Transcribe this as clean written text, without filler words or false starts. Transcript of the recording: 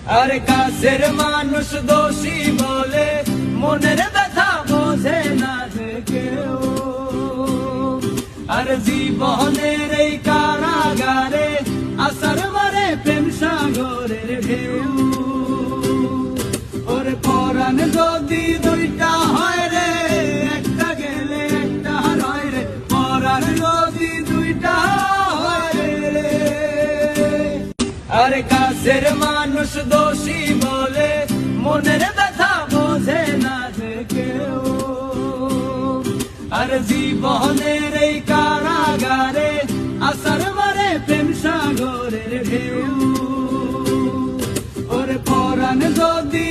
আর কাছের মানুষ দোষী বলে মনের ব্যথা বোঝে না যে কেউ। আর জীবনের এই কারাগারে আসার মারে প্রেম সাগরের ঢেউ। ওর পরাণ যদি দুইটা হয় রে, একটা গেলে একটা রয় রে, পরাণ যদি দুইটা হয় রে। আর কাছের মানুষ দোষী বলে মনের ব্যথা বোঝে না যে কেউ। আর জীবনের এই কারাগারে আসার মারে প্রেম সাগরের ঢেউ। ওর পরাণ যদি